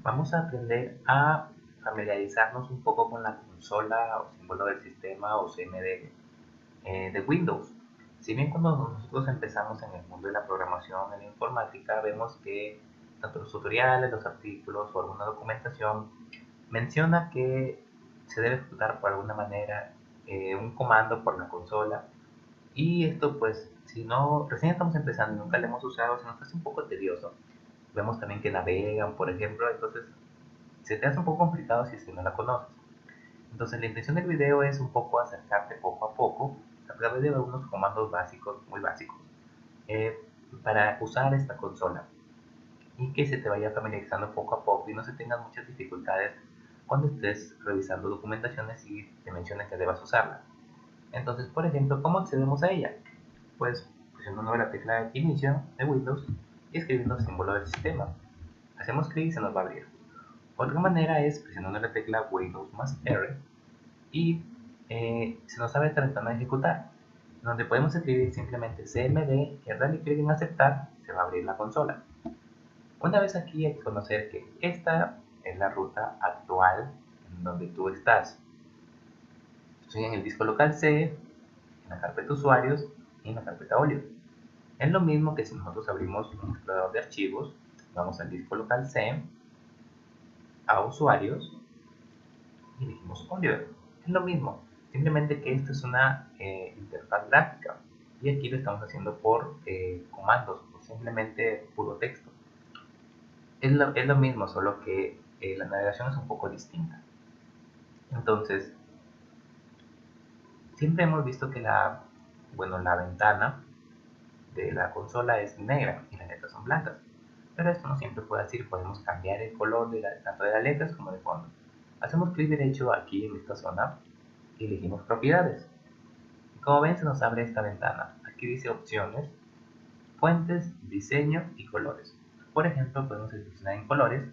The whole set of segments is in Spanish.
Vamos a aprender a familiarizarnos un poco con la consola o símbolo del sistema o CMD de Windows. Si bien cuando nosotros empezamos en el mundo de la programación, en la informática, vemos que tanto los tutoriales, los artículos o alguna documentación menciona que se debe ejecutar por alguna manera un comando por la consola. Y esto pues, si no, recién estamos empezando y nunca lo hemos usado, se nos hace un poco tedioso. Vemos también que navegan, por ejemplo, entonces se te hace un poco complicado si es que no la conoces. Entonces la intención del video es un poco acercarte poco a poco a través de unos comandos básicos, muy básicos, eh, para usar esta consola y que se te vaya familiarizando poco a poco y no se tengan muchas dificultades cuando estés revisando documentaciones y te mencionen que debas usarla. Entonces, por ejemplo, ¿cómo accedemos a ella? Pues presionando la tecla de inicio de Windows y escribiendo símbolo del sistema. Hacemos clic y se nos va a abrir. Otra manera es presionando la tecla Windows más R y se nos abre esta ventana de ejecutar, donde podemos escribir simplemente cmd y al darle clic en aceptar se va a abrir la consola. Una vez aquí hay que conocer que esta es la ruta actual en donde tú estás. Estoy en el disco local C, en la carpeta usuarios y en la carpeta Olio. Es lo mismo que si nosotros abrimos un explorador de archivos, vamos al disco local C, a usuarios y elegimos Oliver. Es lo mismo, simplemente que esto es una interfaz gráfica y aquí lo estamos haciendo por comandos o simplemente puro texto. Es lo mismo, solo que la navegación es un poco distinta. Entonces, siempre hemos visto que la ventana de la consola es negra y las letras son blancas. Pero esto no siempre fue así, podemos cambiar el color tanto de las letras como de fondo. Hacemos clic derecho aquí en esta zona y elegimos propiedades. Como ven, se nos abre esta ventana. Aquí dice opciones, fuentes, diseño y colores. Por ejemplo, podemos seleccionar en colores.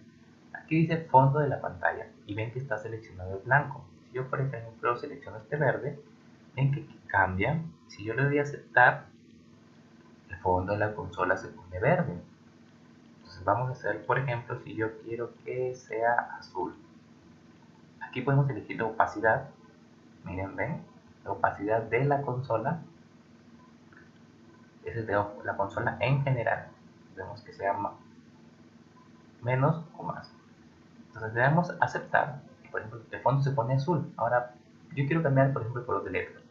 Aquí dice fondo de la pantalla y ven que está seleccionado el blanco. Si yo, por ejemplo, selecciono este verde, ven que cambia. Si yo le doy a aceptar, el fondo de la consola se pone verde. Entonces vamos a hacer, por ejemplo, si yo quiero que sea azul. Aquí podemos elegir la opacidad. Miren, ven, la opacidad de la consola. Esa es de la consola en general. Vemos que sea menos o más. Entonces le damos a aceptar. Por ejemplo, el fondo se pone azul. Ahora yo quiero cambiar, por ejemplo, el color de letras.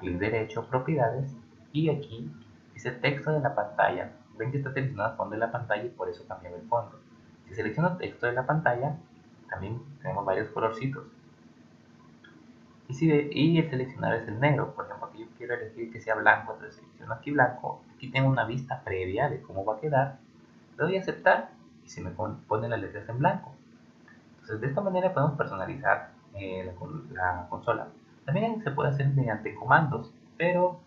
Clic derecho, propiedades. Y aquí dice texto de la pantalla. Ven que está seleccionado el fondo de la pantalla y por eso cambió el fondo. Si selecciono texto de la pantalla, también tenemos varios colorcitos. Y el seleccionar es el negro. Por ejemplo, aquí yo quiero elegir que sea blanco, entonces selecciono aquí blanco. Aquí tengo una vista previa de cómo va a quedar. Le doy a aceptar y se me pone las letras en blanco. Entonces, de esta manera podemos personalizar la consola. También se puede hacer mediante comandos, pero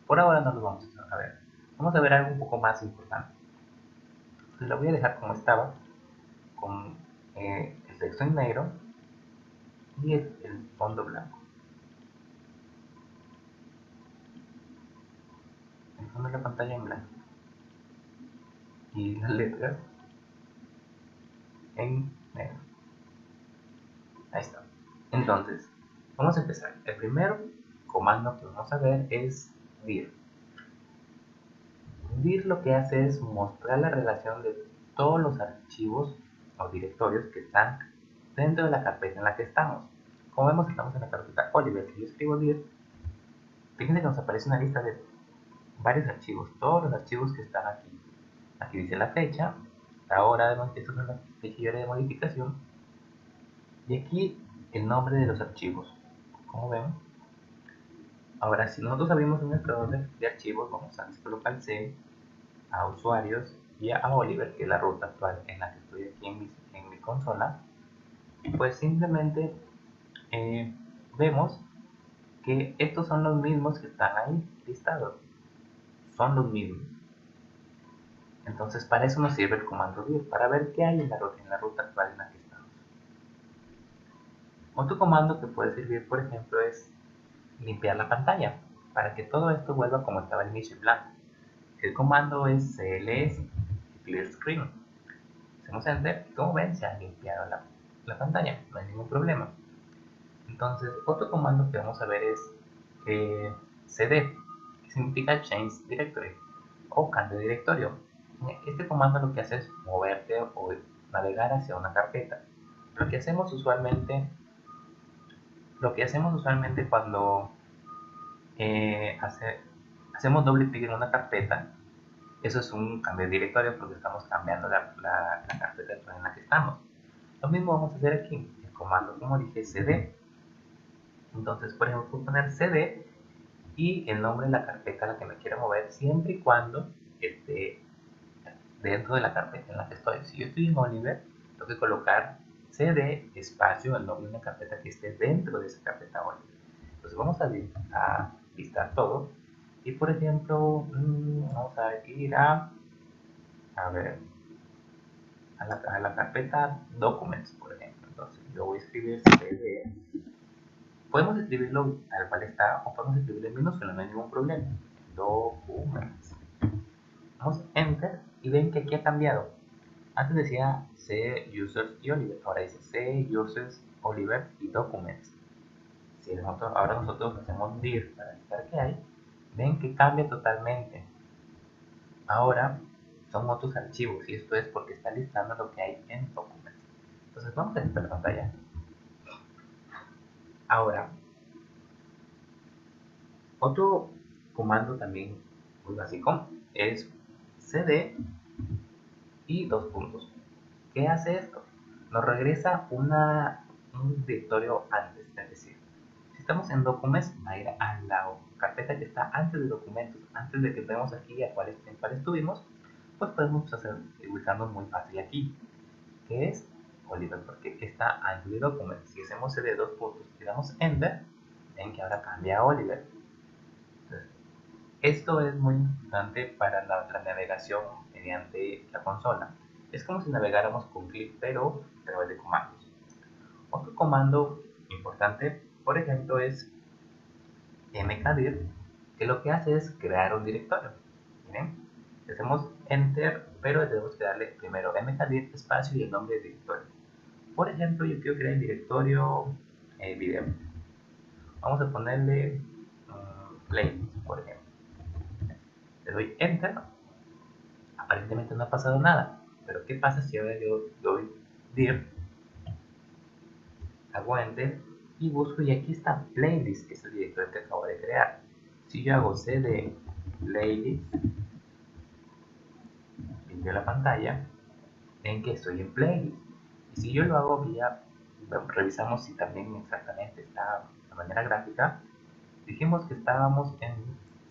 por ahora no lo vamos a ver. Vamos a ver algo un poco más importante. Entonces, la voy a dejar como estaba, con el texto en negro y el fondo blanco. El fondo de la pantalla en blanco y las letras en negro. Ahí está. Entonces, vamos a empezar. El primer comando que vamos a ver es dir. Dir lo que hace es mostrar la relación de todos los archivos o directorios que están dentro de la carpeta en la que estamos. Como vemos, estamos en la carpeta Oliver. Si yo escribo dir, fíjense que nos aparece una lista de varios archivos, todos los archivos que están aquí. Aquí dice la fecha, la hora de, esto es la fecha y hora de modificación, y aquí el nombre de los archivos. Como ven, ahora si nosotros abrimos un explorador de archivos, vamos a disco local C, a usuarios y a Oliver, que es la ruta actual en la que estoy aquí en mi consola, pues simplemente eh, vemos que estos son los mismos que están ahí listados, son los mismos. Entonces para eso nos sirve el comando dir, para ver qué hay en la ruta actual en la que estamos. Otro comando que puede servir, por ejemplo, es limpiar la pantalla, para que todo esto vuelva como estaba al inicio en blanco. El comando es cls clear screen. Hacemos enter y como ven se ha limpiado la pantalla, no hay ningún problema. Entonces otro comando que vamos a ver es cd, que significa change directory o cambio de directorio. Este comando lo que hace es moverte o navegar hacia una carpeta. Lo que hacemos usualmente cuando hacemos doble clic en una carpeta, eso es un cambio de directorio porque estamos cambiando la carpeta en la que estamos. Lo mismo vamos a hacer aquí, el comando como dije cd. Entonces por ejemplo puedo poner cd y el nombre de la carpeta a la que me quiero mover siempre y cuando esté dentro de la carpeta en la que estoy. Si yo estoy en Oliver, tengo que colocar cd espacio el nombre de una carpeta que esté dentro de esa carpeta Oliver. Entonces vamos a listar todo y por ejemplo vamos a ir a ver a la carpeta documents, por ejemplo. Entonces yo voy a escribir cd. Podemos escribirlo tal cual está o podemos escribirlo en minúscula, no hay ningún problema. Documents. Damos enter y ven que aquí ha cambiado. Antes decía C users y Oliver, ahora dice C users, Oliver y documents. Si ahora nosotros hacemos dir para indicar que hay, ven que cambia totalmente. Ahora son otros archivos y esto es porque está listando lo que hay en documents. Entonces vamos a esta pantalla. Ahora, otro comando también muy básico es cd y dos puntos. ¿Qué hace esto? Nos regresa un directorio antes, es decir, si estamos en Documents, va a ir a la carpeta que está antes de documentos, antes de que veamos aquí en cuál estuvimos, pues podemos ubicarnos muy fácil aquí, que es Oliver, porque está antes de Documents. Si hacemos cd dos puntos y damos Enter, ven que ahora cambia a Oliver. Entonces, esto es muy importante para la navegación mediante la consola. Es como si navegáramos con clic, pero a través de comandos. Otro comando importante, por ejemplo, es mkdir, que lo que hace es crear un directorio. Miren, hacemos enter, pero tenemos que darle primero mkdir espacio y el nombre del directorio. Por ejemplo, yo quiero crear el directorio video. Vamos a ponerle playlist, por ejemplo. Le doy enter. Aparentemente no ha pasado nada, pero ¿qué pasa si ahora yo doy dir, hago enter y busco y aquí está playlist, que es el directorio que acabo de crear? Si yo hago cd playlist, limpio la pantalla, ven que estoy en playlist. Y si yo lo hago vía, revisamos si también exactamente está de manera gráfica, dijimos que estábamos en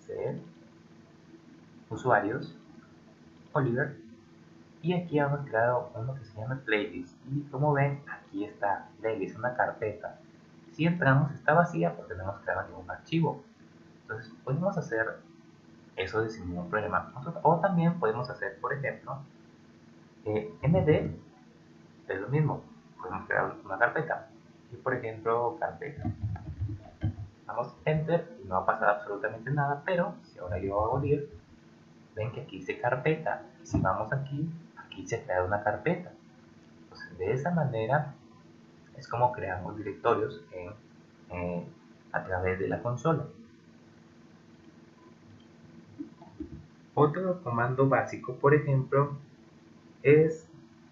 C, usuarios, Oliver, y aquí hemos creado uno que se llama playlist y como ven aquí está playlist, una carpeta. Si entramos está vacía porque no hemos creado ningún archivo. Entonces podemos hacer eso sin ningún problema. O también podemos hacer, por ejemplo, md es lo mismo, podemos crear una carpeta y por ejemplo carpeta, damos enter y no ha pasado absolutamente nada, pero si ahora yo hago dir, ven que aquí dice carpeta y si vamos aquí se crea una carpeta. Entonces de esa manera es como creamos directorios a través de la consola. Otro comando básico, por ejemplo, es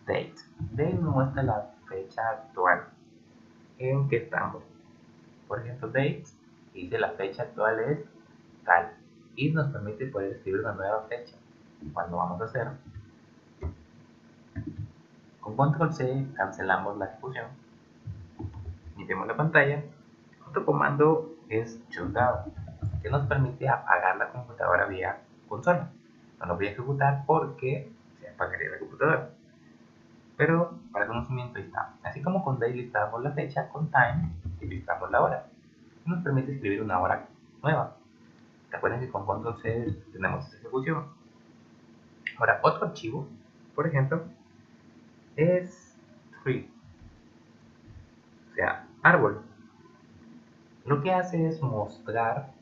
date. Date nos muestra la fecha actual en que estamos. Por ejemplo, date dice la fecha actual es tal y nos permite poder escribir una nueva fecha. Cuando vamos a hacer, con control C cancelamos la ejecución, limpiamos la pantalla. Otro comando es shutdown, que nos permite apagar la computadora vía consola. No lo voy a ejecutar porque se apagaría la computadora. Pero para conocimiento ahí está. Así como con day listamos la fecha, con time y listamos la hora. Nos permite escribir una hora nueva. Recuerden que con control C tenemos esta ejecución. Ahora, otro archivo, por ejemplo, es tree, o sea, árbol. Lo que hace es mostrar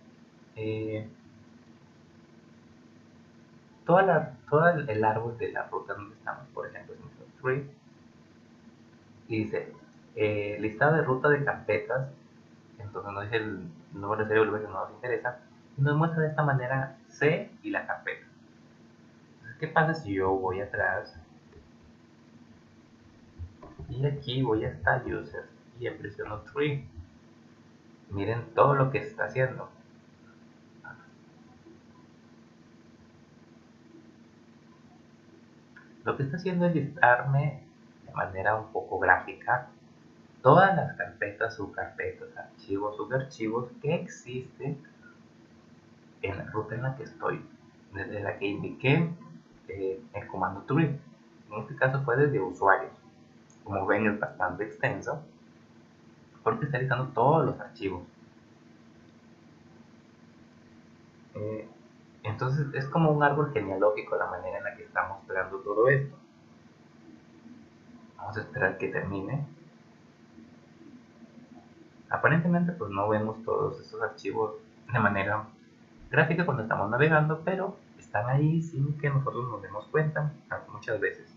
todo el árbol de la ruta donde estamos, por ejemplo, es nuestro tree, y dice listado de ruta de carpetas, entonces nos dice el número de serie que no nos interesa, y nos muestra de esta manera C y la carpeta. Entonces, ¿qué pasa si yo voy atrás y aquí voy hasta users y presiono tree? Miren todo lo que está haciendo. Lo que está haciendo es listarme de manera un poco gráfica todas las carpetas, subcarpetas, archivos, subarchivos que existen en la ruta en la que estoy, desde la que indiqué el comando tree. En este caso fue desde usuarios. Como ven, es bastante extenso porque está listando todos los archivos. Entonces es como un árbol genealógico la manera en la que está mostrando todo esto. Vamos a esperar que termine. Aparentemente pues no vemos todos estos archivos de manera gráfica cuando estamos navegando, pero están ahí sin que nosotros nos demos cuenta muchas veces.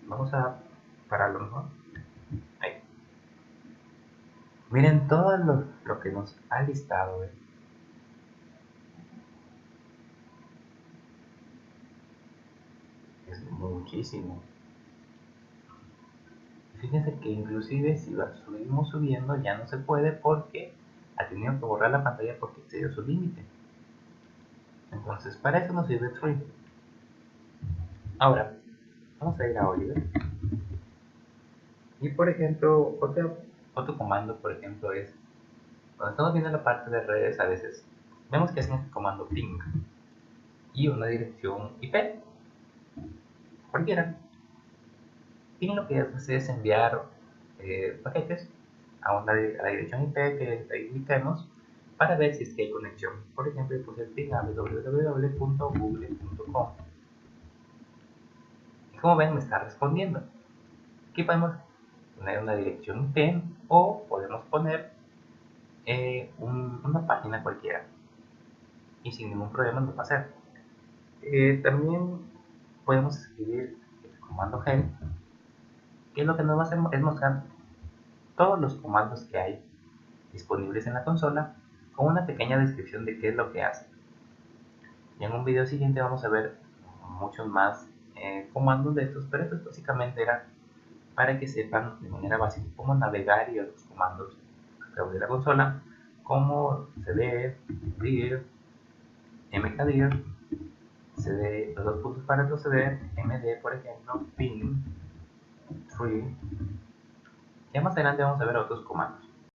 Vamos a pararlo mejor. Ahí. Miren todo lo que nos ha listado. Es muchísimo. Fíjense que inclusive si lo subimos subiendo ya no se puede porque ha tenido que borrar la pantalla porque excedió su límite. Entonces para eso nos sirve Tree. Ahora vamos a ir a Oliver y por ejemplo otro comando por ejemplo es cuando estamos viendo la parte de redes a veces vemos que hacemos el comando ping y una dirección IP cualquiera. Ping lo que hace es enviar paquetes a la dirección IP que indiquemos para ver si es que hay conexión. Por ejemplo, puse el ping a www.google.com y como ven me está respondiendo. Aquí podemos poner una dirección IP o podemos poner una página cualquiera y sin ningún problema nos va a hacer. También podemos escribir el comando help, que lo que nos va a hacer es mostrar todos los comandos que hay disponibles en la consola con una pequeña descripción de qué es lo que hace. Y en un video siguiente vamos a ver muchos más comandos de estos, pero estos básicamente era para que sepan de manera básica cómo navegar y otros comandos a través de la consola, como cd, dir, mkdir, cd, los dos puntos para retroceder, md por ejemplo, ping, tree. Ya más adelante vamos a ver otros comandos.